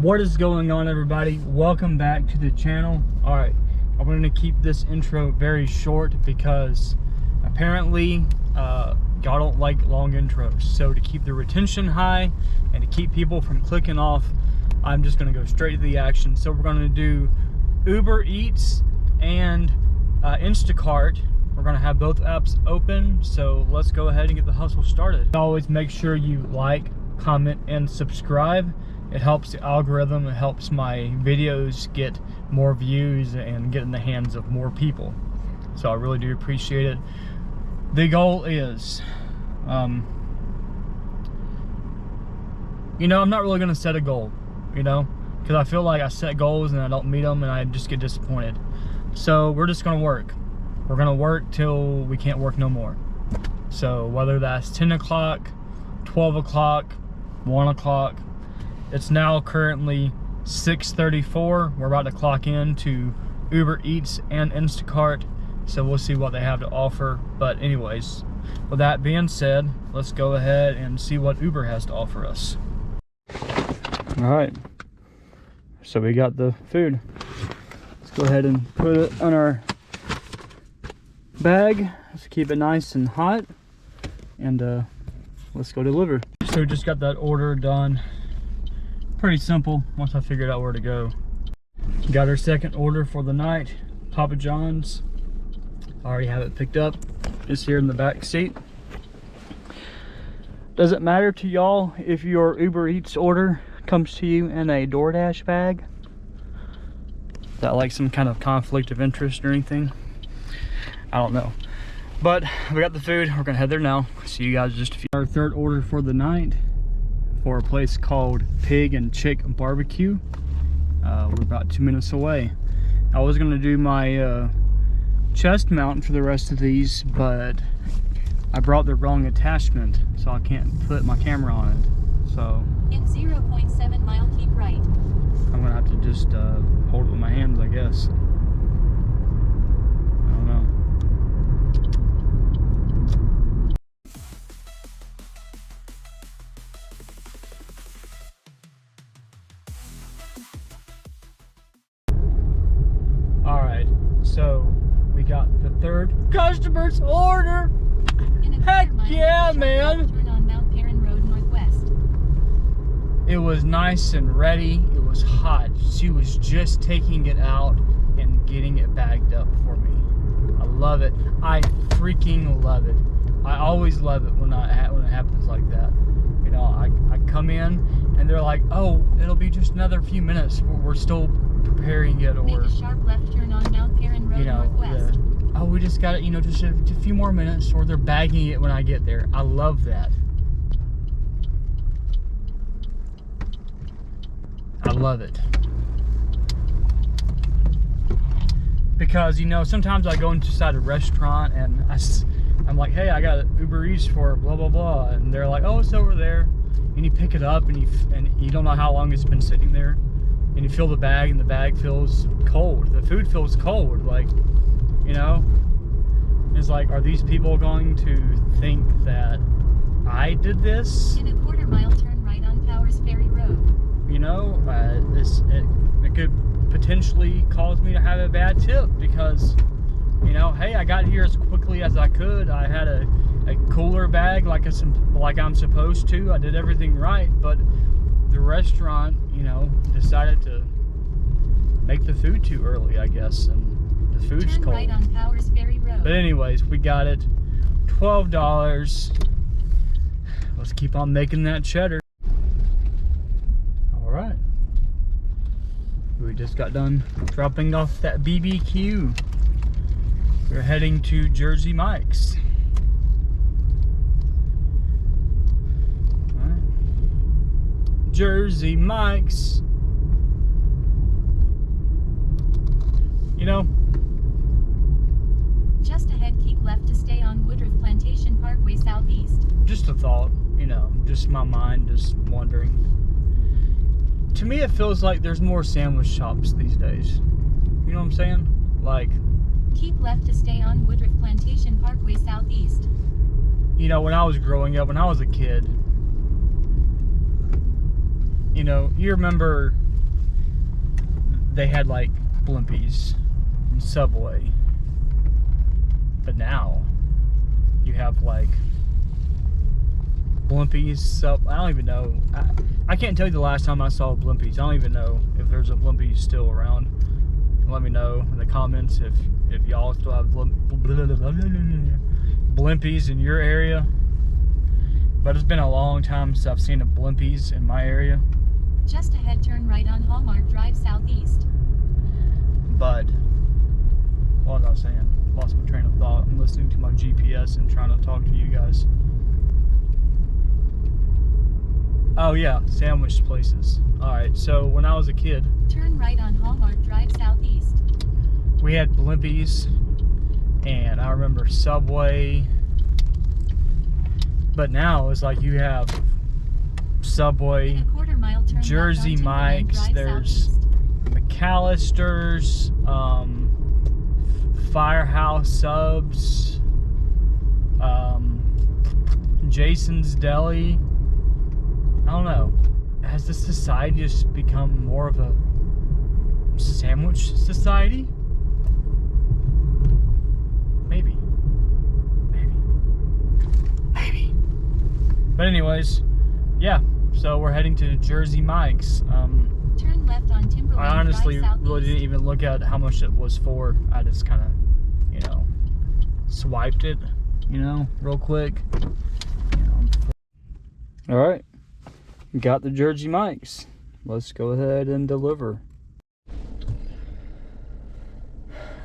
What is going on, everybody? Welcome back to the channel. All right, I'm going to keep this intro very short because apparently y'all don't like long intros. So to keep the retention high and to keep people from clicking off, I'm just going to go straight to the action. So we're going to do Uber Eats and Instacart. We're going to have both apps open, so let's go ahead and get the hustle started. Always make sure you like, comment, and subscribe. It helps the algorithm, it helps my videos get more views and get in the hands of more people. So I really do appreciate it. The goal is, I'm not really gonna set a goal, because I feel like I set goals and I don't meet them and I just get disappointed. So we're just gonna work. We're gonna work till we can't work no more. So whether that's 10 o'clock, 12 o'clock, 1 o'clock, it's now currently 6:34. We're about to clock in to Uber Eats and Instacart, so we'll see what they have to offer. But anyways, with that being said, let's go ahead and see what Uber has to offer us. All right, so we got the food. Let's go ahead and put it on our bag. Let's keep it nice and hot, and let's go deliver. So we just got that order done. Pretty simple once I figured out where to go. Got our second order for the night, Papa John's. I already have it picked up. It's here in the back seat. Does it matter to y'all if your Uber Eats order comes to you in a DoorDash bag? Is that like some kind of conflict of interest or anything? I don't know. But we got the food. We're gonna head there now. See you guys in just a few. Our third order for the night, for a place called Pig and Chick Barbecue. We're about 2 minutes away. I was gonna do my chest mount for the rest of these, but I brought the wrong attachment, so I can't put my camera on it. So in 0.7 mile, keep right. I'm gonna have to just hold it with my hands, I guess. I don't know. So we got the third customer's order. Heck yeah, man! Turn on Mount Perrin Road Northwest. It was nice and ready. It was hot. She was just taking it out and getting it bagged up for me. I love it. I freaking love it. I always love it when it happens like that. I come in and they're like, "Oh, it'll be just another few minutes. We're still preparing it," or make a sharp left turn on Mount Perrin Road Northwest. Oh, we just got it, just a few more minutes, or they're bagging it when I get there. I love that. I love it. Because, sometimes I go inside a restaurant and I'm like, "Hey, I got Uber Eats for blah, blah, blah." And they're like, "Oh, it's over there." And you pick it up and you don't know how long it's been sitting there. And you fill the bag and the bag feels cold. The food feels cold, It's like, are these people going to think that I did this? In a quarter mile, turn right on Powers Ferry Road. It could potentially cause me to have a bad tip because, hey, I got here as quickly as I could. I had a cooler bag like I'm supposed to. I did everything right, but the restaurant, decided to make the food too early, I guess, and the food's cold. Turn right on Powers Ferry Road. But anyways, we got it. $12. Let's keep on making that cheddar. All right. We just got done dropping off that BBQ. We're heading to Jersey Mike's. All right. Jersey Mike's. Just ahead, keep left to stay on Woodruff Plantation Parkway Southeast. Just a thought, just my mind just wandering. To me, it feels like there's more sandwich shops these days. You know what I'm saying? Like, keep left to stay on Woodruff Plantation Parkway Southeast. When I was growing up, when I was a kid, you remember they had like Blimpies and Subway. But now you have like Blimpies, I don't even know. I can't tell you the last time I saw Blimpies. I don't even know if there's a Blimpies still around. Let me know in the comments if y'all still have Blimpies in your area. But it's been a long time since I've seen a Blimpies in my area. Just ahead, turn right on Hallmark Drive Southeast. But what was I saying? Lost my train of thought. I'm listening to my GPS and trying to talk to you guys. Oh yeah, sandwich places. Alright, so when I was a kid, Turn right on Hallmark Drive Southeast. we had Blimpies, and I remember Subway. But now it's like you have Subway, In a quarter mile, turn Jersey left on Timberland Mike's, Drive there's Southeast. McAllister's, Firehouse Subs, Jason's Deli. I don't know. Has this society just become more of a sandwich society? Maybe. But anyways, yeah. So we're heading to Jersey Mike's. Turn left on Timberland I honestly Drive Southeast. really didn't even look at how much it was for. I just kind of, swiped it, real quick. All right, got the Jersey Mike's. Let's go ahead and deliver.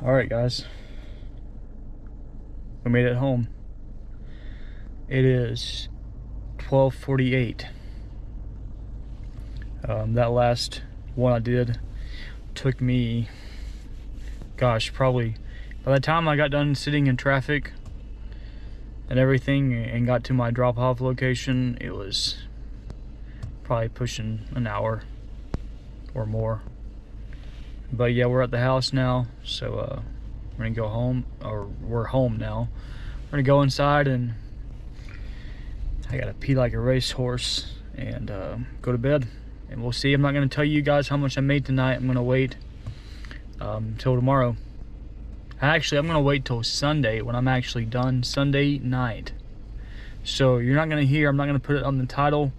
All right, guys. We made it home. It is 12:48. That last one I did took me, gosh, probably by the time I got done sitting in traffic and everything and got to my drop-off location, it was probably pushing an hour or more. But yeah, we're at the house now, so we're gonna go home, or we're home now. We're gonna go inside, and I gotta pee like a racehorse and go to bed. And we'll see. I'm not gonna tell you guys how much I made tonight. I'm gonna wait till tomorrow. Actually, I'm gonna wait till Sunday when I'm actually done, Sunday night. So you're not gonna hear, I'm not gonna put it on the title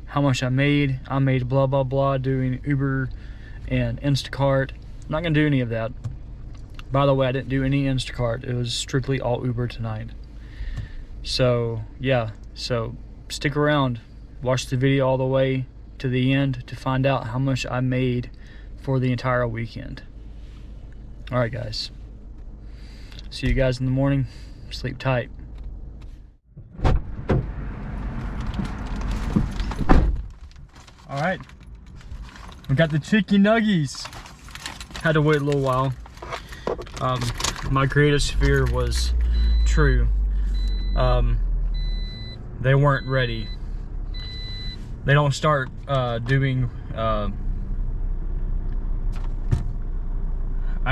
how much I made. I made blah blah blah doing Uber and Instacart. I'm not gonna do any of that. By the way, I didn't do any Instacart. It was strictly all Uber tonight. So yeah, so stick around, watch the video all the way to the end to find out how much I made for the entire weekend. All right, guys. See you guys in the morning. Sleep tight. All right, we got the chicken nuggies. Had to wait a little while. My greatest fear was true. They weren't ready. They don't start doing, I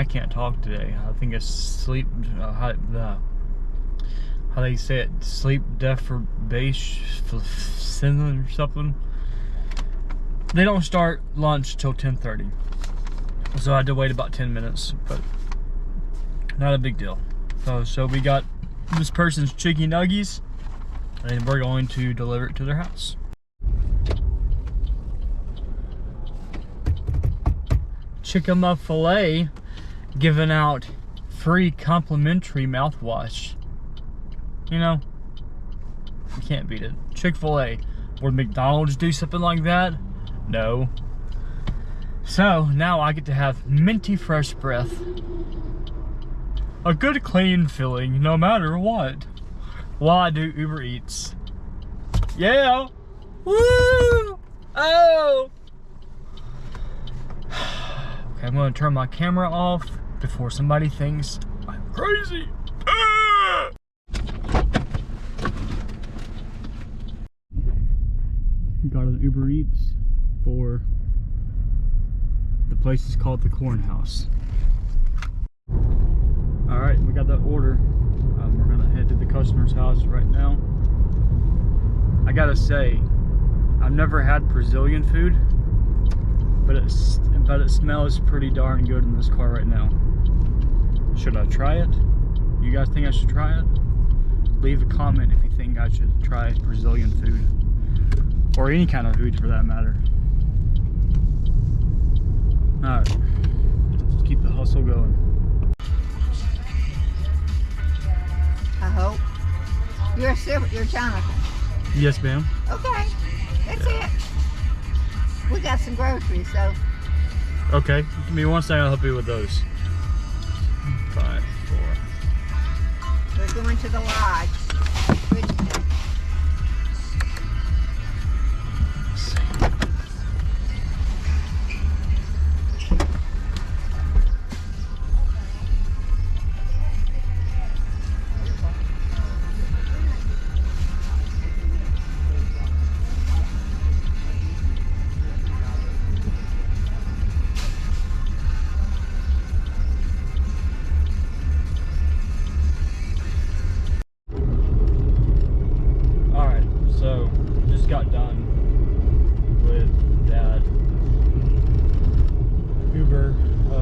can't talk today. I think it's sleep, how they say it, sleep deprivation or something. They don't start lunch till 10:30. So I had to wait about 10 minutes, but not a big deal. So we got this person's chicken nuggies, and we're going to deliver it to their house. Chick-fil-A giving out free complimentary mouthwash. You can't beat it. Chick-fil-A. Would McDonald's do something like that? No. So now I get to have minty fresh breath. A good clean feeling no matter what. While I do Uber Eats. Yeah! Woo! Oh! Okay, I'm gonna turn my camera off before somebody thinks I'm crazy. Ah! Got an Uber Eats for the place is called the Cornhouse. All right, we got that order. We're gonna head to the customer's house right now. I gotta say, I've never had Brazilian food, but it smells pretty darn good in this car right now. Should I try it? You guys think I should try it? Leave a comment if you think I should try Brazilian food, or any kind of food for that matter. All right, let's keep the hustle going. I hope. You're Jonathan. Yes, ma'am. Okay, that's it. We got some groceries, so. Okay, give me 1 second, I'll help you with those. 5, 4. We're going to the lodge. Bridgeton. So, just got done with that Uber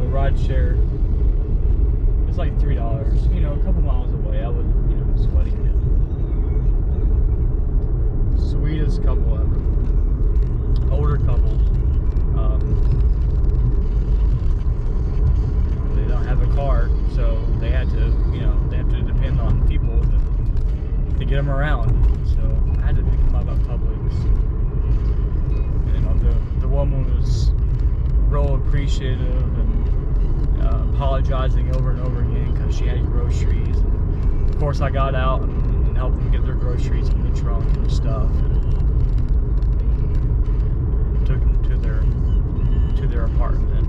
rideshare. It's like $3, you know, a couple miles away. I was, you know, sweating it. Sweetest couple ever. Older couple. They don't have a car, so they had to, you know, they have to depend on people to get them around. So I had to pick them up at Publix. And, you know, the woman was real appreciative and apologizing over and over again because she had groceries. And of course, I got out and helped them get their groceries in the trunk and stuff, and took them to their apartment.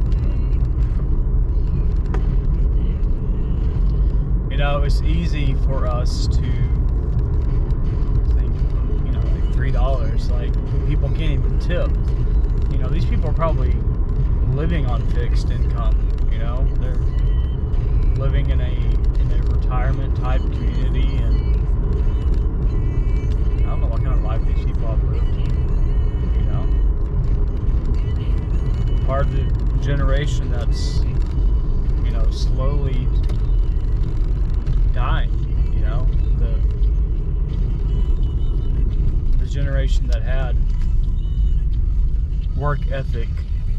You know, it's easy for us to think, you know, like $3, like people can't even tip. You know, these people are probably living on fixed income. You know, they're living in a retirement type community, and I don't know what kind of life these people have lived. You know, part of the generation that's, you know, slowly dying. You know, the generation that had work ethic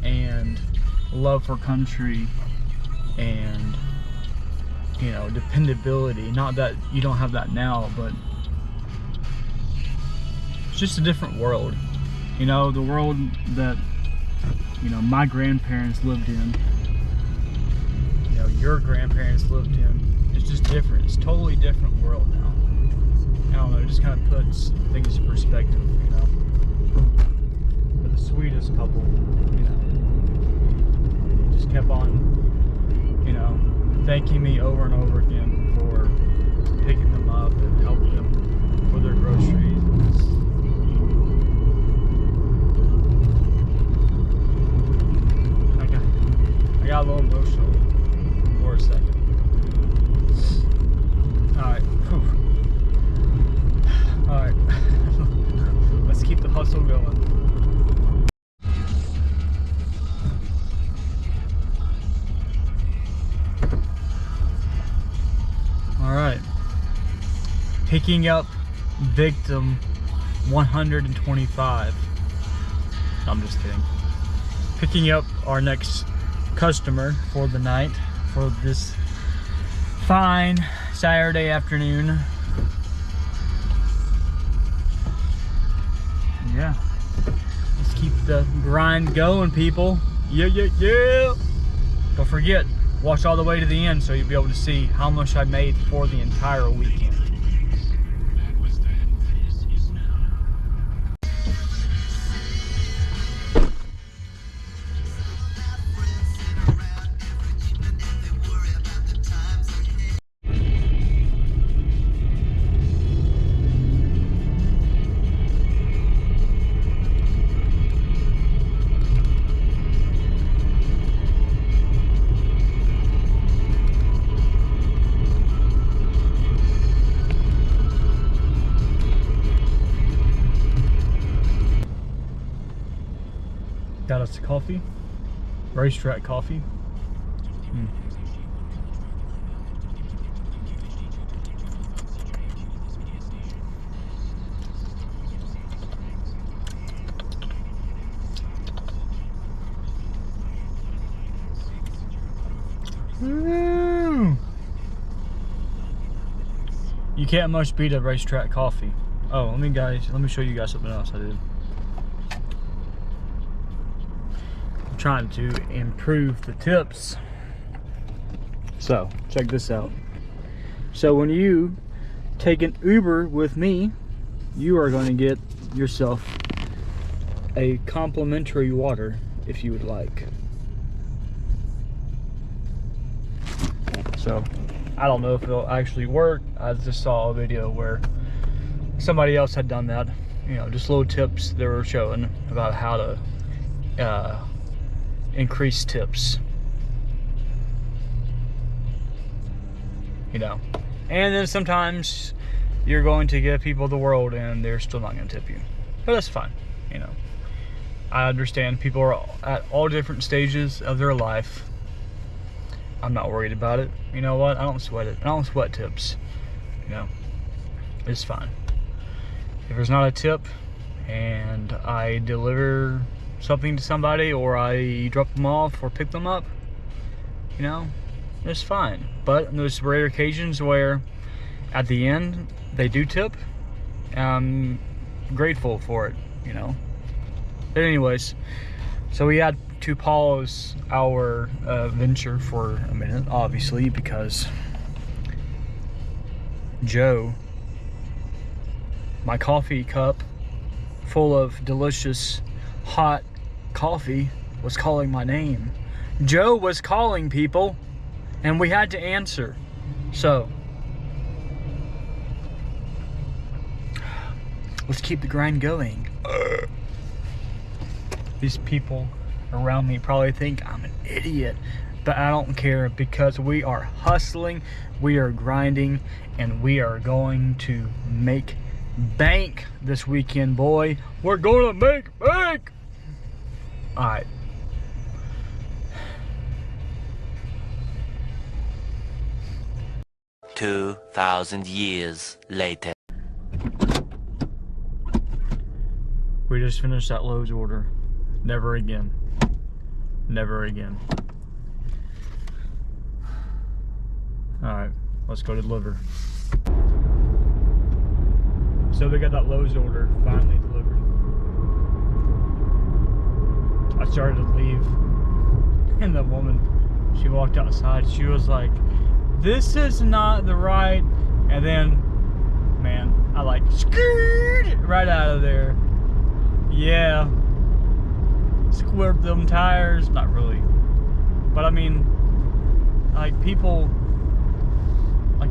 and love for country and, you know, dependability. Not that you don't have that now, but it's just a different world. You know, the world that, you know, my grandparents lived in, you know, your grandparents lived in. It's just different. It's a totally different world now. I don't know, it just kind of puts things in perspective, you know. But the sweetest couple, you know, just kept on, you know, thanking me over and over again for picking them up and helping them with their groceries. I got a little emotional for a second. Alright. Alright. Let's keep the hustle going. Alright. Picking up victim 125. No, I'm just kidding. Picking up our next customer for the night, for this fine Saturday afternoon. Yeah, let's keep the grind going, people. Yeah. Don't forget, watch all the way to the end so you'll be able to see how much I made for the entire weekend. Got us a coffee. Racetrack coffee. Woo! You can't much beat a Racetrack coffee. Oh, let me show you guys something else I did. I'm trying to improve the tips. So, check this out. So when you take an Uber with me, you are going to get yourself a complimentary water if you would like. So, I don't know if it'll actually work. I just saw a video where somebody else had done that. You know, just little tips they were showing about how to increase tips. You know, and then sometimes you're going to give people the world and they're still not going to tip you. But that's fine, you know. I understand people are at all different stages of their life. I'm not worried about it. You know what? I don't sweat it. I don't sweat tips. You know, it's fine. If there's not a tip and I deliver something to somebody or I drop them off or pick them up, you know, it's fine. But in those rare occasions where at the end they do tip, I'm grateful for it, you know. But anyways, so we had to pause our venture for a minute, obviously, because Joe, my coffee cup full of delicious hot coffee, was calling my name. Joe was calling people and we had to answer. So let's keep the grind going. These people around me probably think I'm an idiot, but I don't care because we are hustling, we are grinding, and we are going to make bank this weekend, boy. We're gonna make bank. All right. $2,000 years later. We just finished that Lowe's order. Never again. Never again. Alright, let's go deliver. So we got that Lowe's order finally delivered. I started to leave, and the woman, she walked outside. She was like, "This is not the right," and then, man, I like scooted right out of there. Yeah. Squirt them tires, not really, but I mean, like, people, like,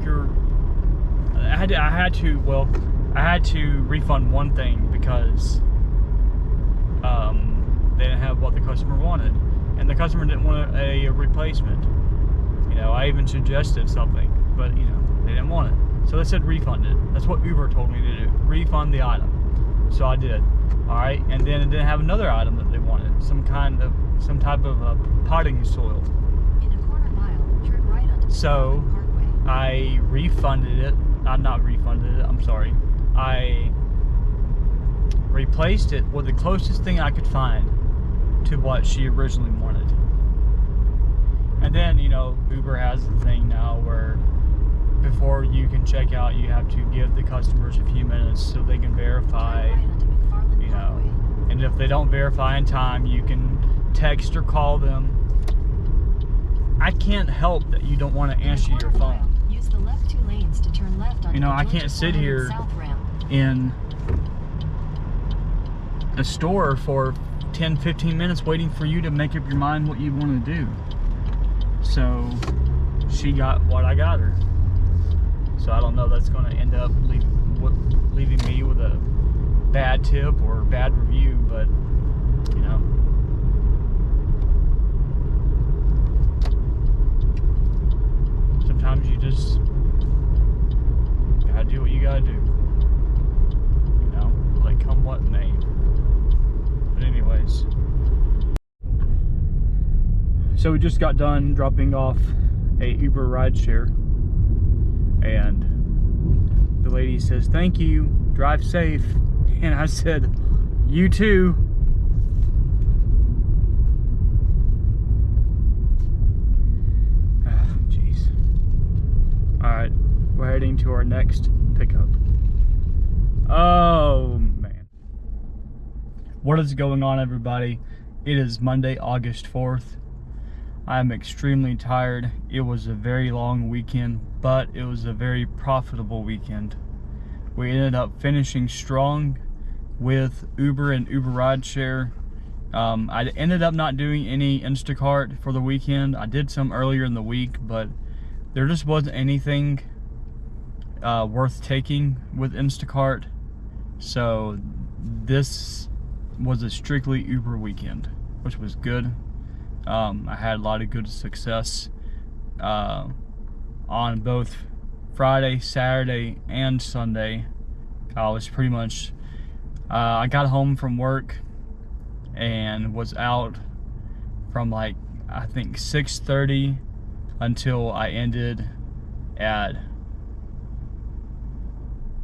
I had to refund one thing because they didn't have what the customer wanted, and the customer didn't want a replacement. You know, I even suggested something, but you know, they didn't want it, so they said refund it. That's what Uber told me to do, refund the item. So I did. Alright, and then it didn't have another item that they wanted, some type of potting soil. In a quarter mile, turn right onto So Parkway. I refunded it. Not refunded it, I'm sorry. I replaced it with the closest thing I could find to what she originally wanted. And then, you know, Uber has the thing now where before you can check out, you have to give the customers a few minutes so they can verify. Turn right onto McFarland You know, Parkway. and if they don't verify in time, you can text or call them. I can't help that you don't want to In a answer your quarter phone. mile, use the left 2 lanes to turn left onto You know, the I Georgia can't sit Flanagan here South ramp. in a store for 10-15 minutes waiting for you to make up your mind what you want to do. So she got what I got her. So I don't know, that's going to end up leaving me with a bad tip or bad review, but you know, sometimes you just gotta do what you gotta do, you know, like come what may. But anyways, So we just got done dropping off a Uber rideshare, and the lady says, "Thank you, drive safe." And I said, "You too." Jeez. Alright, we're heading to our next pickup. Oh man. What is going on, everybody? It is Monday, August 4th. I'm extremely tired. It was a very long weekend, but it was a very profitable weekend. We ended up finishing strong with Uber and Uber rideshare. I ended up not doing any Instacart for the weekend. I did some earlier in the week, but there just wasn't anything worth taking with Instacart. So this was a strictly Uber weekend, which was good. I had a lot of good success on both Friday, Saturday, and Sunday. I was pretty much, I got home from work and was out from like, I think 6:30 until I ended at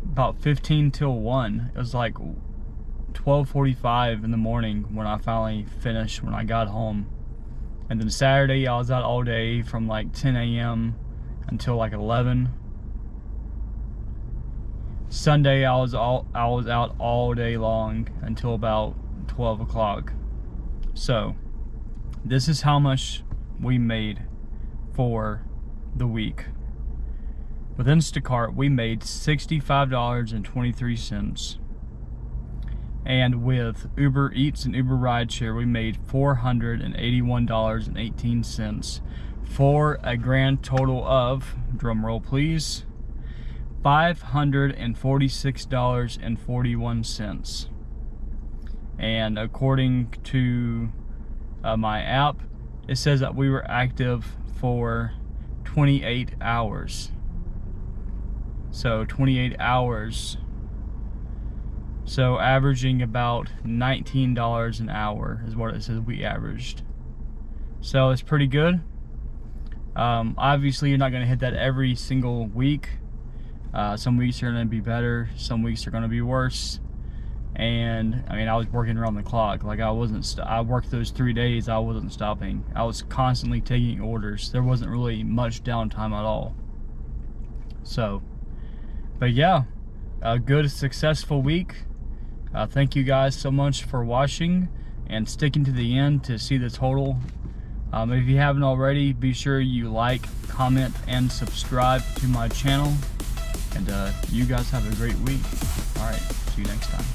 about 15 till 1. It was like 12:45 in the morning when I finally finished, when I got home. And then Saturday, I was out all day from like 10 a.m. until like 11. Sunday, I was out all day long until about 12 o'clock. So, this is how much we made for the week. With Instacart, we made $65.23. And with Uber Eats and Uber Rideshare, we made $481.18 for a grand total of, drum roll please, $546.41. And according to my app, it says that we were active for 28 hours. So 28 hours. So averaging about $19 an hour is what it says we averaged. So it's pretty good. Obviously, you're not going to hit that every single week. Some weeks are going to be better. Some weeks are going to be worse. And I mean, I was working around the clock. Like I worked those 3 days. I wasn't stopping. I was constantly taking orders. There wasn't really much downtime at all. So, but yeah, a good, successful week. Thank you guys so much for watching and sticking to the end to see the total. If you haven't already, be sure you like, comment, and subscribe to my channel. And you guys have a great week. All right, see you next time.